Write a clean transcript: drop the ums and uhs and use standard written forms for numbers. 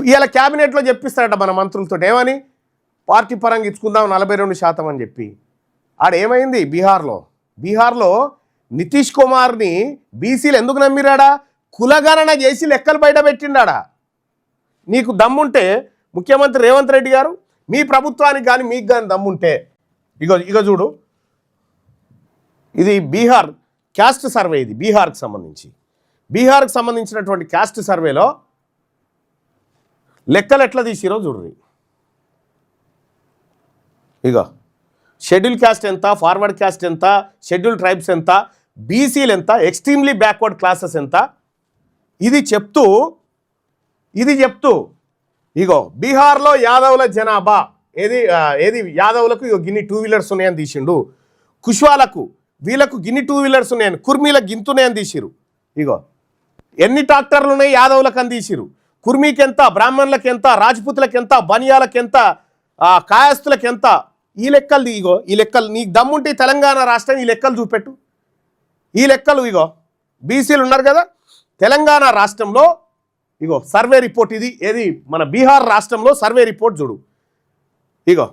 ఇవాళ క్యాబినెట్లో చెప్పిస్తాడట మన మంత్రులతో ఏమని, పార్టీ పరంగా ఇచ్చుకుందాం 42% అని చెప్పి. ఆడేమైంది బీహార్లో నితీష్ కుమార్ని బీసీలు ఎందుకు నమ్మిరాడా? కులగణన చేసి లెక్కలు బయట పెట్టిండాడా. నీకు దమ్ముంటే ముఖ్యమంత్రి రేవంత్ రెడ్డి గారు, మీ ప్రభుత్వానికి కానీ మీకు కానీ దమ్ముంటే ఇగో చూడు, ఇది బీహార్ క్యాస్ట్ సర్వే, ఇది బీహార్కి సంబంధించినటువంటి క్యాస్ట్ సర్వేలో లెక్కలు ఎట్లా తీసిరో చూడండి. ఇగో షెడ్యూల్ క్యాస్ట్ ఎంత, ఫార్వర్డ్ క్యాస్ట్ ఎంత, షెడ్యూల్ ట్రైబ్స్ ఎంత, బీసీలు ఎంత, ఎక్స్ట్రీమ్లీ బ్యాక్వర్డ్ క్లాసెస్ ఎంత, ఇది చెప్తూ ఇగో బీహార్లో యాదవుల జనాభా ఏది యాదవులకు ఇగో గిన్ని 2 వీలర్స్ ఉన్నాయని తీసిండు, కుష్వాలకు వీళ్ళకు గిన్ని 2 వీలర్స్ ఉన్నాయని, కుర్మీలకు గింతున్నాయని తీసిరు. ఇగో ఎన్ని ట్రాక్టర్లు ఉన్నాయి యాదవులకు అని తీసిరు, కుర్మీకి ఎంత, బ్రాహ్మణులకు ఎంత, రాజ్పుతులకు ఎంత, బనియాలకు ఎంత, కాయస్తులకు ఎంత, ఈ లెక్కలు ఇగో ఈ లెక్కలు. నీకు దమ్ముంటే తెలంగాణ రాష్ట్రం ఈ లెక్కలు చూపెట్టు. ఈ లెక్కలు ఇగో బీసీలు ఉన్నారు కదా తెలంగాణ రాష్ట్రంలో, ఇగో సర్వే రిపోర్ట్ ఇది, ఏది మన బీహార్ రాష్ట్రంలో సర్వే రిపోర్ట్ చూడు. ఇగో